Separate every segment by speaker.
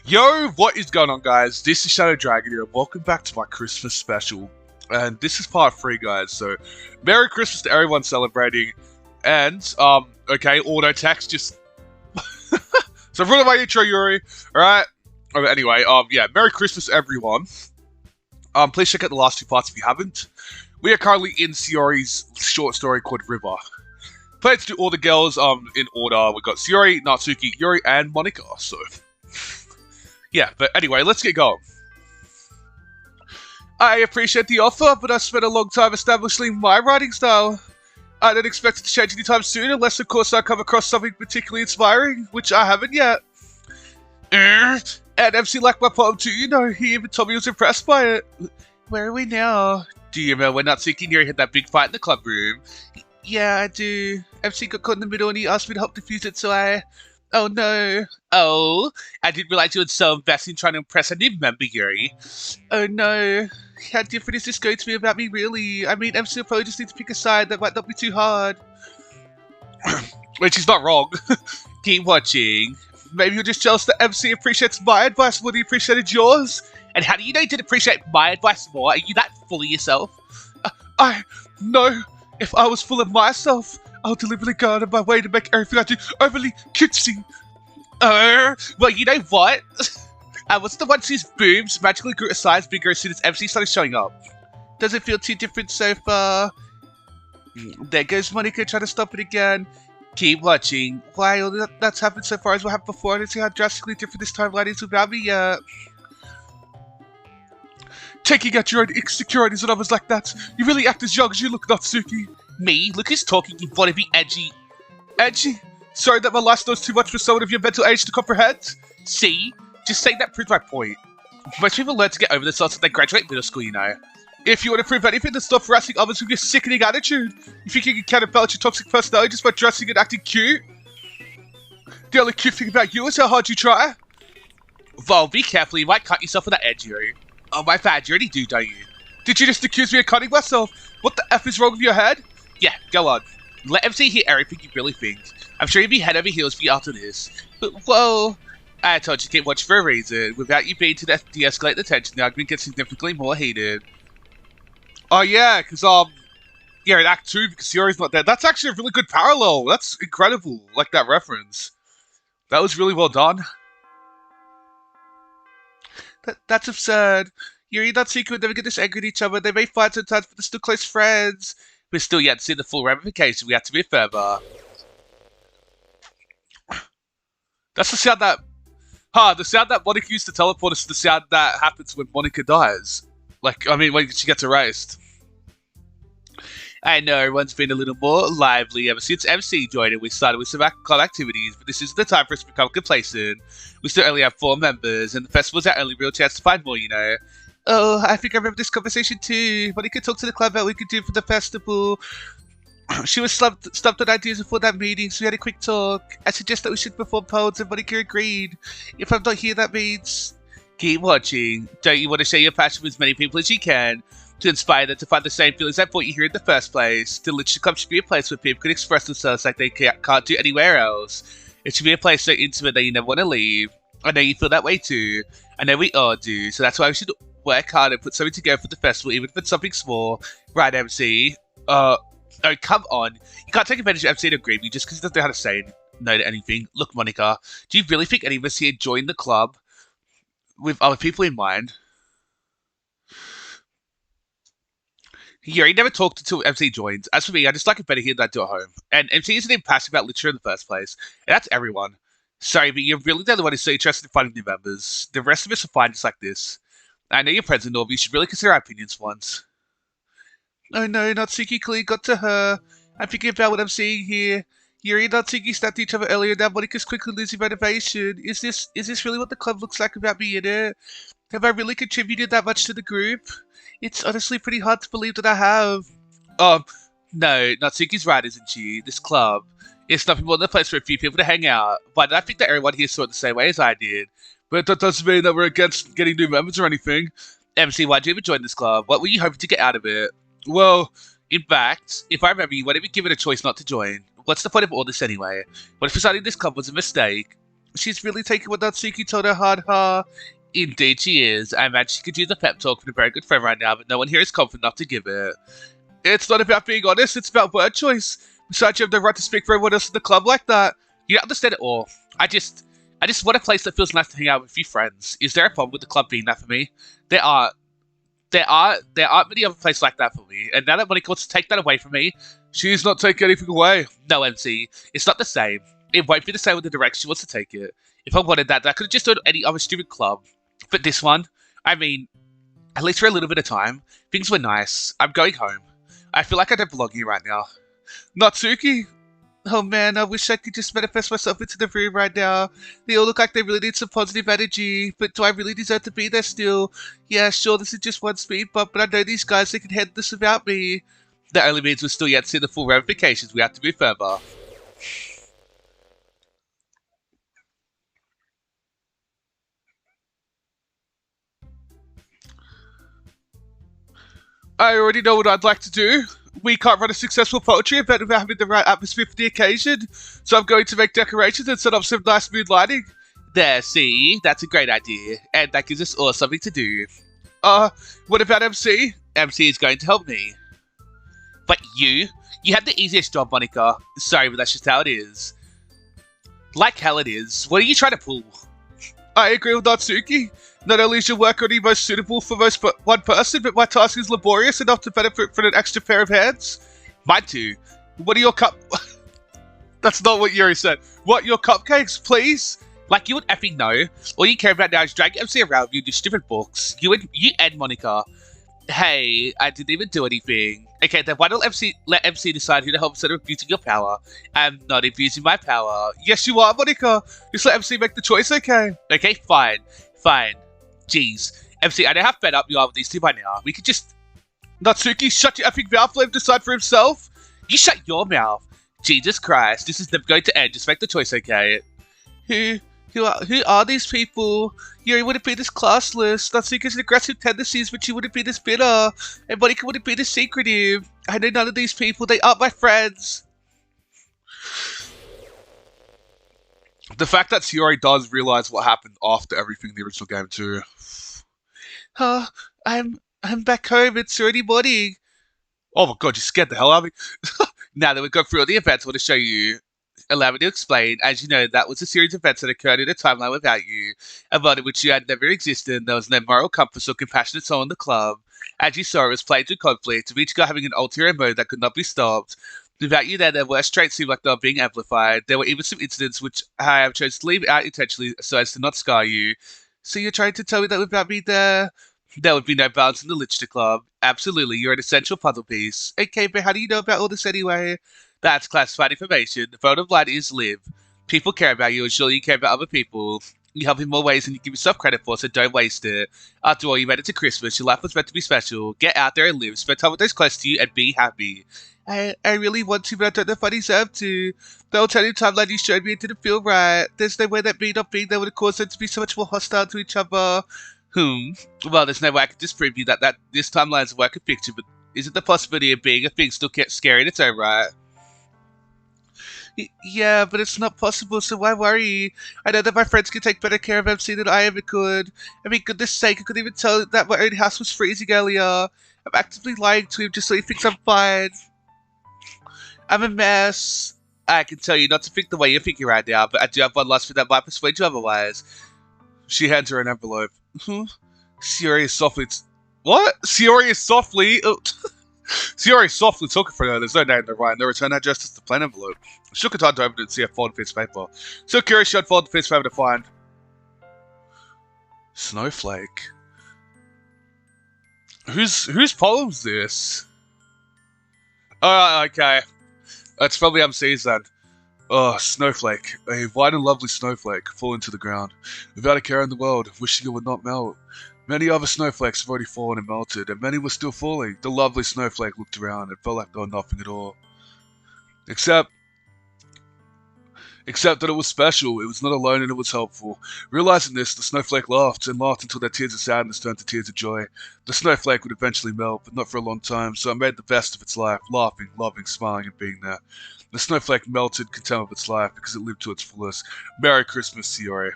Speaker 1: Yo, what is going on, guys? This is Shadow Dragon here. Welcome back to my Christmas special. And this is part 3, guys. So, Merry Christmas to everyone celebrating. And, okay, auto text, just... So, run my intro, Yuri. Alright? Okay, anyway, yeah, Merry Christmas, everyone. Please check out the last 2 parts if you haven't. We are currently in Sayori's short story called River. Plan to do all the girls, in order. We got Sayori, Natsuki, Yuri, and Monica, so... Yeah, but anyway, let's get going. I appreciate the offer, but I've spent a long time establishing my writing style. I don't expect it to change anytime soon, unless of course I come across something particularly inspiring, which I haven't yet. And MC liked my poem too, you know, he even told me he was impressed by it. Where are we now? Do you remember when Natsuki and Yuri had that big fight in the club room? Yeah, I do. MC got caught in the middle and he asked me to help defuse it, so I... Oh no. Oh, I didn't realize you were so invested in trying to impress a new member, Yuri. Oh no. How different is this going to be about me, really? I mean, MC will probably just need to pick a side that might not be too hard. Which is not wrong. Keep watching. Maybe you're just jealous that MC appreciates my advice more than he appreciated yours? And how do you know you didn't appreciate my advice more? Are you that full of yourself? No. If I was full of myself, I'll deliberately go out of my way to make everything I do overly cutesy. Well, you know what? I was the one whose boobs magically grew a size bigger as soon as MC started showing up. Does it feel too different so far? There goes Monica trying to stop it again. Keep watching. Why, all that's happened so far as what happened before. I didn't see how drastically different this timeline is without me yet. Taking out your own insecurities and others like that. You really act as young as you look, Natsuki. Me? Look who's talking, you want to be edgy. Edgy? Sorry that my life knows too much for someone of your mental age to comprehend? See? Just saying that proves my point. Most people learn to get over themselves when they graduate middle school, you know. If you want to prove anything, then stop harassing others with your sickening attitude. You think you can counterbalance your toxic personality just by dressing and acting cute? The only cute thing about you is how hard you try. Well, be careful, you might cut yourself on that edge, Yuri. Oh, my bad, you already do, don't you? Did you just accuse me of cutting myself? What the F is wrong with your head? Yeah, go on. Let MC hear everything you really think. I'm sure you'd be head over heels for you after this. But, whoa. I told you to keep watching for a reason. Without you being to de-escalate the tension, the argument gets significantly more heated. Oh, yeah, because, yeah, in Act 2, because Sayori's not there. That's actually a really good parallel. That's incredible, like that reference. That was really well done. That's absurd. Yuri and Natsuki would never get this angry at each other. They may fight sometimes, but they're still close friends. We're still yet to see the full ramifications. We have to be further. That's the sound that... the sound that Monica used to teleport us is the sound that happens when Monica dies. Like, I mean, when she gets erased. I know everyone's been a little more lively ever since MC joined and we started with some club activities, but this isn't the time for us to become complacent. We still only have 4 members, and the festival's our only real chance to find more, you know. Oh, I think I remember this conversation too. Monica talked to the club about what we could do for the festival. She was stumped on ideas before that meeting, so we had a quick talk. I suggested that we should perform poems, and Monica agreed. If I'm not here, that means... Keep watching. Don't you want to share your passion with as many people as you can? To inspire them to find the same feelings that brought you here in the first place. The Literature Club should be a place where people can express themselves like they can't do anywhere else. It should be a place so intimate that you never want to leave. I know you feel that way too. I know we all do, so that's why we should work hard and put something together for the festival, even if it's something small. Right, MC? Oh, come on. You can't take advantage of MC and agree with you just because he doesn't know how to say no to anything. Look, Monica, do you really think any of us here join the club with other people in mind? Yuri never talked until MC joins. As for me, I just like it better here than I do at home. And MC isn't even passionate about literature in the first place. And that's everyone. Sorry, but you're really the only one who's so interested in finding new members. The rest of us are fine just like this. I know you're friends with Norby. You should really consider our opinions once. Oh no, Natsuki clearly got to her. I'm thinking about what I'm seeing here. Yuri and Natsuki snapped each other earlier. Now Monica's quickly losing motivation. Is this really what the club looks like without me in it? Have I really contributed that much to the group? It's honestly pretty hard to believe that I have. No, Natsuki's right, isn't she? This club. It's nothing more than a place for a few people to hang out. But I think that everyone here saw it the same way as I did. But that doesn't mean that we're against getting new members or anything. MC, why'd you even join this club? What were you hoping to get out of it? Well, in fact, if I remember, you weren't even given a choice not to join. What's the point of all this anyway? What if deciding this club was a mistake? She's really taking what Natsuki told her hard, huh? Indeed she is. I imagine she could use a pep talk from a very good friend right now, but no one here is confident enough to give it. It's not about being honest, it's about word choice. Besides, you have no right to speak for everyone else in the club like that. You don't understand it all. I just want a place that feels nice to hang out with a few friends. Is there a problem with the club being that for me? There are. There aren't many other places like that for me, and now that Monica wants to take that away from me, she's not taking anything away. No, MC, it's not the same. It won't be the same with the direction she wants to take it. If I wanted that, I could have just done any other stupid club. But this one, I mean, at least for a little bit of time, things were nice. I'm going home. I feel like I don't belong here right now. Natsuki? Oh man, I wish I could just manifest myself into the room right now. They all look like they really need some positive energy, but do I really deserve to be there still? Yeah, sure, this is just one speed bump, but I know these guys, they can handle this without me. That only means we're still yet to see the full ramifications. We have to move further. I already know what I'd like to do. We can't run a successful poetry event without having the right atmosphere for the occasion, so I'm going to make decorations and set up some nice mood lighting. There, see? That's a great idea, and that gives us all something to do. What about MC? MC is going to help me. But you? You have the easiest job, Monica. Sorry, but that's just how it is. Like hell it is. What are you trying to pull? I agree with Natsuki. Not only is your work only most suitable for one person, but my task is laborious enough to benefit from an extra pair of hands. Mine too. What are your That's not what Yuri said. What, your cupcakes, please? Like you would effing know. All you care about now is dragging MC around with you your stupid books. You and Monica. Hey, I didn't even do anything. Okay, then why don't let MC decide who to help instead of abusing your power? I'm not abusing my power. Yes, you are, Monica. Just let MC make the choice, okay? Okay, fine. Fine. Jeez. MC, I know how fed up you are with these two by now. We could just... Natsuki, shut your effing mouth, let him decide for himself. You shut your mouth. Jesus Christ, this is never going to end. Just make the choice, okay? Who are these people? Yuri wouldn't be this classless. Natsuki's aggressive tendencies, but she wouldn't be this bitter. And Monica wouldn't be this secretive. I know none of these people. They aren't my friends. The fact that Sayori does realize what happened after everything in the original game too. Uh, I'm back home. It's already morning. Oh my god, you scared the hell out of me. Now that we've gone through all the events, I want to show you. Allow me to explain. As you know, that was a series of events that occurred in a timeline without you, a world in which you had never existed. There was no moral compass or compassionate soul in the club. As you saw, it was plagued with conflict, with each guy having an ulterior mode that could not be stopped. Without you there, their worst traits seemed like they were being amplified. There were even some incidents which I have chosen to leave out intentionally so as to not scar you. So you're trying to tell me that without me there would be no balance in the literature club? Absolutely, you're an essential puzzle piece. Okay, but how do you know about all this anyway? That's classified information. The phone of light is live. People care about you, and surely you care about other people. You help in more ways than you give yourself credit for, so don't waste it. After all, you made it to Christmas. Your life was meant to be special. Get out there and live. Spend time with those close to you and be happy. I really want to, but I don't know if I deserve to. The alternative timeline you showed me didn't feel right. There's no way that me not being there would have caused them to be so much more hostile to each other. Well, there's no way I can disprove you that this timeline is a work of fiction, but isn't the possibility of being a thing still scary in its own right? Yeah, but it's not possible, so why worry? I know that my friends can take better care of MC than I ever could. I mean, goodness sake, I couldn't even tell that my own house was freezing earlier. I'm actively lying to him just so he thinks I'm fine. I'm a mess. I can tell you not to think the way you're thinking right now, but I do have one last thing that might persuade you otherwise. She hands her an envelope. Sayori is softly... What? Sayori is softly... Sayori is softly talking for her. There's no name in the writing. The return address is the plain envelope. She shook her hand to open it and see a folded piece of paper. So curious she unfolded the piece of paper to find... Snowflake. Whose poem's this? Oh, okay. It's probably MC's then. Oh, snowflake. A white and lovely snowflake falling to the ground, without a care in the world, wishing it would not melt. Many other snowflakes have already fallen and melted, and many were still falling. The lovely snowflake looked around and felt like there was nothing at all. Except Except that it was special, it was not alone, and it was helpful. Realizing this, the snowflake laughed, and laughed until their tears of sadness turned to tears of joy. The snowflake would eventually melt, but not for a long time, so it made the best of its life, laughing, loving, smiling, and being there. The snowflake melted, content with its life, because it lived to its fullest. Merry Christmas, Sayori.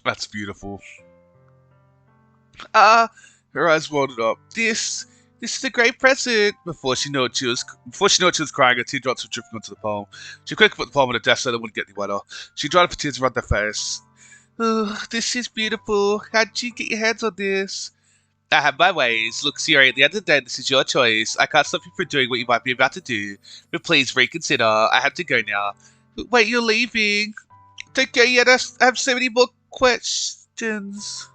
Speaker 1: That's beautiful. Ah, her eyes rolled up. This is a great present. Before she knew what she was crying, her teardrops were dripping onto the palm. She quickly put the palm on the desk so they wouldn't get any wetter. She dried up her tears around their face. Oh, this is beautiful. How'd you get your hands on this? I have my ways. Look, Siri, at the end of the day, this is your choice. I can't stop you from doing what you might be about to do. But please reconsider. I have to go now. Wait, you're leaving? Don't go yet. I have so many more questions.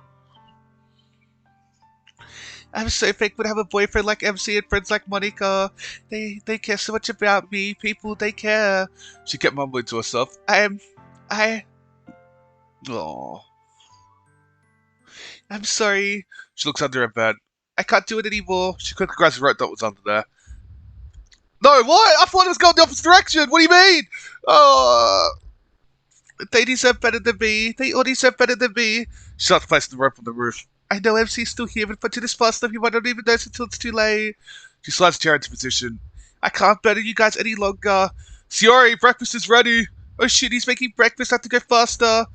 Speaker 1: I'm so thankful to have a boyfriend like MC and friends like Monica. They care so much about me. People, they care. She kept mumbling to herself. I... Oh. I'm sorry. She looks under her bed. I can't do it anymore. She quickly grabs the rope that was under there. No, what? I thought it was going the opposite direction. What do you mean? Oh... They deserve better than me. They all deserve better than me. She starts placing the rope on the roof. I know MC's still here, but if I do this fast enough, you might not even notice until it's too late. She slides the chair into position. I can't better you guys any longer. Sayori, breakfast is ready. Oh shit, he's making breakfast. I have to go faster.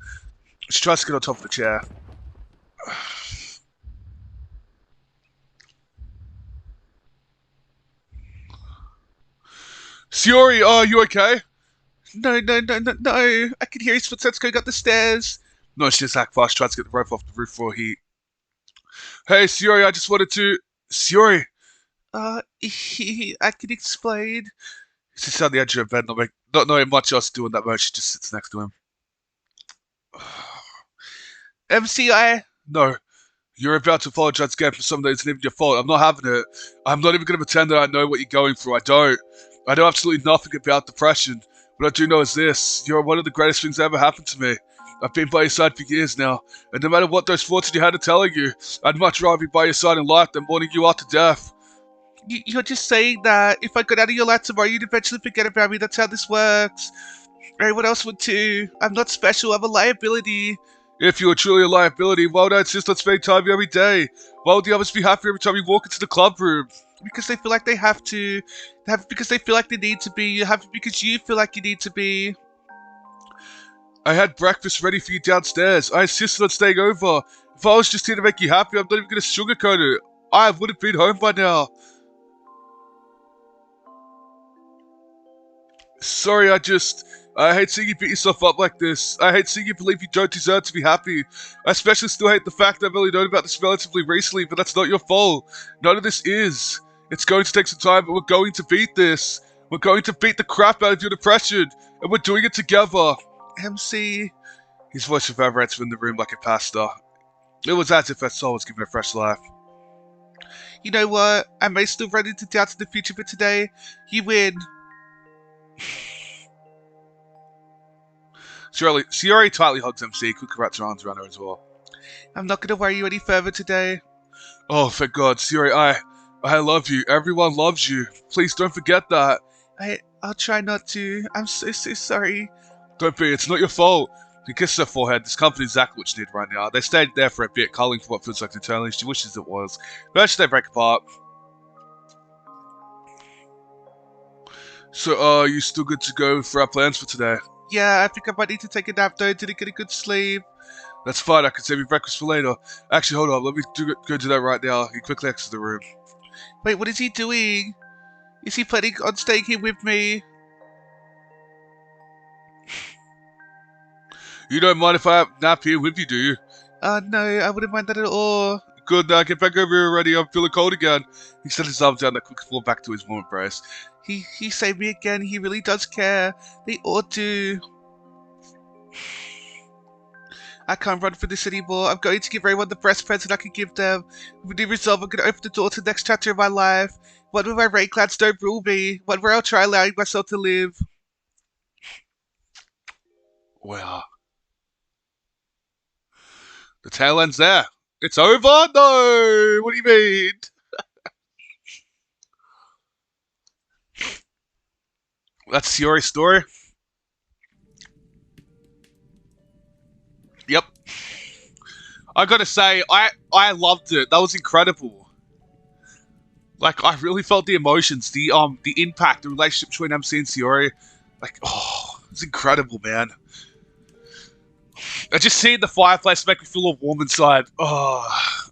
Speaker 1: She tries to get on top of the chair. Sayori, are you okay? No. I can hear his footsteps going up the stairs. No, she just act fast, tries to get the rope off the roof for heat. Hey, Sayori, I just wanted to... Sayori! I can explain. He sits on the edge of her bed, not knowing much else to do in that moment. She just sits next to him. MCI? No. You're about to apologize again for something that isn't even your fault. I'm not having it. I'm not even going to pretend that I know what you're going through. I don't. I know absolutely nothing about depression. What I do know is this. You're one of the greatest things that ever happened to me. I've been by your side for years now, and no matter what those thoughts in your head are telling you, I'd much rather be by your side in life than mourning you out to death. You're just saying that if I got out of your life tomorrow, you'd eventually forget about me. That's how this works. Everyone else would too. I'm not special. I'm a liability. If you were truly a liability, why would I insist on spending time with you every day? Why would the others be happy every time you walk into the club room? Because they feel like they have to. Because they feel like they need to be. You have because you feel like you need to be. I had breakfast ready for you downstairs. I insisted on staying over. If I was just here to make you happy, I'm not even going to sugarcoat it. I would have been home by now. Sorry, I hate seeing you beat yourself up like this. I hate seeing you believe you don't deserve to be happy. I especially still hate the fact that I've only known about this relatively recently, but that's not your fault. None of this is. It's going to take some time, but we're going to beat this. We're going to beat the crap out of your depression, and we're doing it together. MC. His voice reverberates within the room like a pastor. It was as if her soul was given a fresh life. You know what? I may still run into doubts in the future, but today, you win. Sayori tightly hugs MC, quickly wraps her arms around her as well. I'm not going to worry you any further today. Oh, thank God, Sayori, I love you. Everyone loves you. Please don't forget that. I'll try not to. I'm so sorry. Don't be. It's not your fault. He kisses her forehead. This company is exactly what she needed right now. They stayed there for a bit, cuddling for what feels like eternity. She wishes it was. Eventually, they break apart. So, you still good to go for our plans for today? Yeah, I think I might need to take a nap though. Didn't get a good sleep. That's fine. I can save you breakfast for later. Actually, hold on. Let me go do that right now. He quickly exits the room. Wait, what is he doing? Is he planning on staying here with me? You don't mind if I nap here with you, do you? No, I wouldn't mind that at all. Good, now get back over here already. I'm feeling cold again. He set his arms down that quickly fall back to his warm embrace. He saved me again. He really does care. They all do. I can't run for this anymore. I'm going to give everyone the best present I can give them. With the resolve, I'm going to open the door to the next chapter of my life. One where my rain clouds don't rule me. One where I'll try allowing myself to live. Well, the tail end's there. It's over? No! What do you mean? That's Sayori's story. I gotta say, I loved it. That was incredible. Like, I really felt the emotions, the impact, the relationship between MC and Sayori. Like, oh, it's incredible, man. I just seeing the fireplace make me feel warm inside. Oh.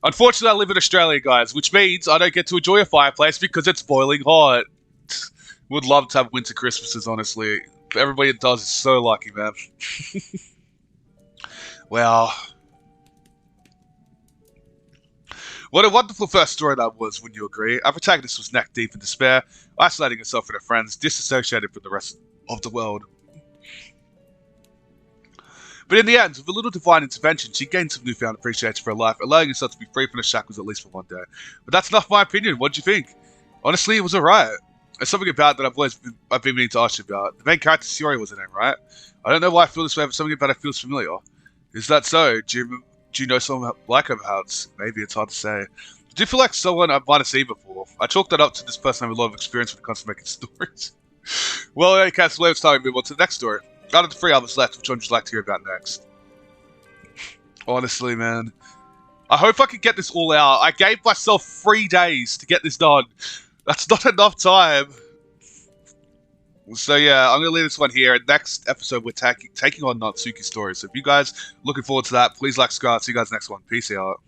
Speaker 1: Unfortunately, I live in Australia, guys, which means I don't get to enjoy a fireplace because it's boiling hot. Would love to have winter Christmases, honestly. Everybody that does is so lucky, man. Wow. What a wonderful first story that was, wouldn't you agree? Our protagonist was neck deep in despair, isolating herself from her friends, disassociated from the rest of the world. But in the end, with a little divine intervention, she gained some newfound appreciation for her life, allowing herself to be free from the shackles at least for one day. But that's not my opinion. What do you think? Honestly, it was alright. There's something about that I've been meaning to ask you about. The main character, Sayori, was her name, right? I don't know why I feel this way, but something about it feels familiar. Is that so? Do you know someone like her, perhaps? Maybe, it's hard to say. Do you feel like someone I might have seen before? I chalked that up to this person having a lot of experience when it comes to making stories. Well, okay, so it's time to move on to the next story. Out of the 3 others left, which one would you like to hear about next? Honestly, man. I hope I can get this all out. I gave myself 3 days to get this done. That's not enough time. So yeah, I'm going to leave this one here. Next episode, we're taking on Natsuki's story. So if you guys are looking forward to that, please like, subscribe. See you guys next one. Peace out.